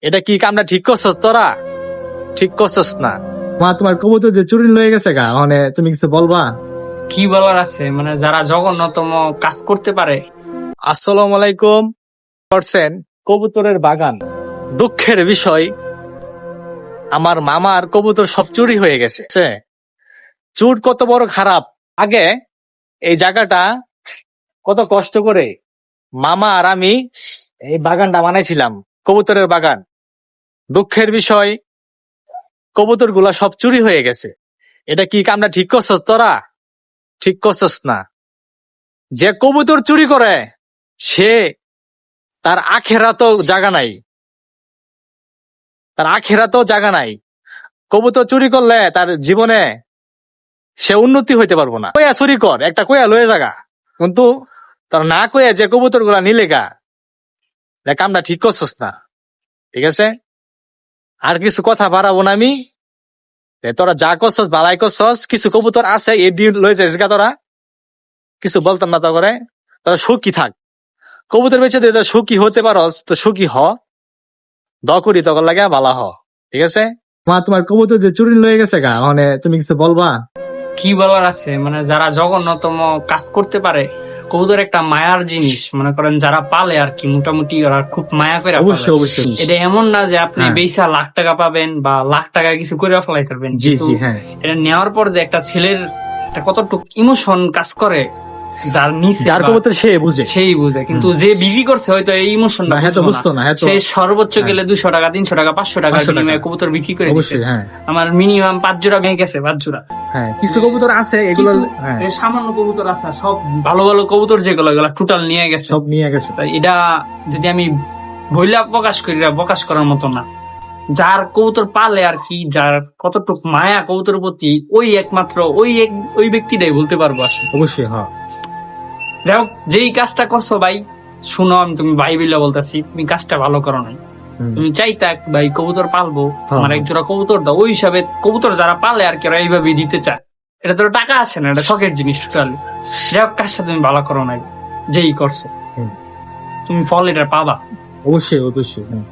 এটা কি কামটা ঠিক করছস তোরা? ঠিক করছস না। মা তোমার কবুতর যে চুরি লয়ে গেছে গা, মানে তুমি কিছু বলবা? কি বলার আছে, মানে যারা জঘন্যতম কাজ করতে পারে। আসসালামু আলাইকুম। করছেন কবুতরের বাগান। দুঃখের বিষয়, আমার মামার কবুতর সব চুরি হয়ে গেছে। চুর কত বড় খারাপ। আগে এই জায়গাটা কত কষ্ট করে মামা আর আমি এই বাগানটা বানাইছিলাম, কবুতরের বাগান। দুঃখের বিষয়, কবুতর গুলা সব চুরি হয়ে গেছে। এটা কি কামটা ঠিক করছস তোরা? ঠিক করছস না। যে কবুতর চুরি করে সে তার আখেরাতেও জায়গা নাই, তার আখেরাতেও জায়গা নাই। কবুতর চুরি করলে তার জীবনে সে উন্নতি হইতে পারবো না। কয়া চুরি কর, একটা কয়া লয়ে জাগা, কিন্তু তার না কয়া যে কবুতর গুলা নিলে গা, কামটা ঠিক করছস না। ঠিক আছে, আর কিছু কথা বাড়াবো না আমি। তোরা যা করছস বালাই করছস। কিছু কবুতর আছে এডি লয়ে যাইস গা, তোরা কিছু বলতাম না। তো করে তোরা সুখী থাক, কবুতর বেঁচে তুই সুখী হতে পারস তো সুখী হ, দ করি তখন লাগে ভালো হ। ঠিক আছে, মা তোমার কবুতর যে চুরি লয়ে গেছে গা, মানে তুমি কিছু বলবা? কি বলার আছে, মানে যারা জঘন্যতম কাজ করতে পারে। কবুতর একটা মায়ার জিনিস, মনে করেন যারা পালে আর কি, মোটামুটি ওরা খুব মায়া করে পালে। অবশ্যই অবশ্যই। এটা এমন না যে আপনি হ্যাঁ। বেচা লাখ টাকা পাবেন বা লাখ টাকা কিছু করে ফেলাইতে পারবেন। জি কিন্তু জি হ্যাঁ। এটা নেওয়ার পর যে একটা ছেলের একটা কতটুকু ইমোশন কাজ করে, যার নিচে যার বা কবুতর সে বুঝে। সেই বুঝে, কিন্তু যে বিক্রি করছে হয়তো এই ইমোশনটা না, হ্যাঁ তো বুঝতো না, হ্যাঁ তো। সে সর্বোচ্চ হ্যাঁ। গেলে 200 টাকা 300 টাকা 500 টাকার 500 টাকা। বিনিময়ে কবুতর বিক্রি করে দিচ্ছে। অবশ্যই হ্যাঁ। আমার মিনিমাম 5 জোড়া ভেঙে গেছে, 5 জোড়া। হ্যাঁ কিছু কবুতর আছে এগুলো, কিছু হ্যাঁ এই সামান্য কবুতর আছে, সব ভালো ভালো কবুতর যেগুলো এগুলো টোটাল নিয়ে গেছে। সব নিয়ে গেছে। তাই এটা যদি আমি বইলা প্রকাশ করি, এটা প্রকাশ করার মতো না। যার কবুতর পালে আর কি, যার কতটুক মায়া কবুতর প্রতি, ওই একমাত্র ওই ব্যক্তিটাই বলতে পারবো আসলে। অবশ্যই হ্যাঁ। যাই হোক, যেই কাজটা করছো ভাই, শুনো, আমি তুমি ভাই বিল্লা বলতেছি, তুমি কাজটা ভালো করো নাই। তুমি চাইতা ভাই কবুতর পালবো, আমার এক জোড়া কবুতর দাও। ওই হিসাবে কবুতর যারা পালে আর কি, ওরা এইভাবে দিতে চায়। এটা তো টাকা আছে না, এটা শখের জিনিস টোটালি। যাই হোক, কাজটা তুমি ভালো করো নাই, যেই করছো। তুমি ফল এটা পাবা। অবশ্যই অবশ্যই হ্যাঁ।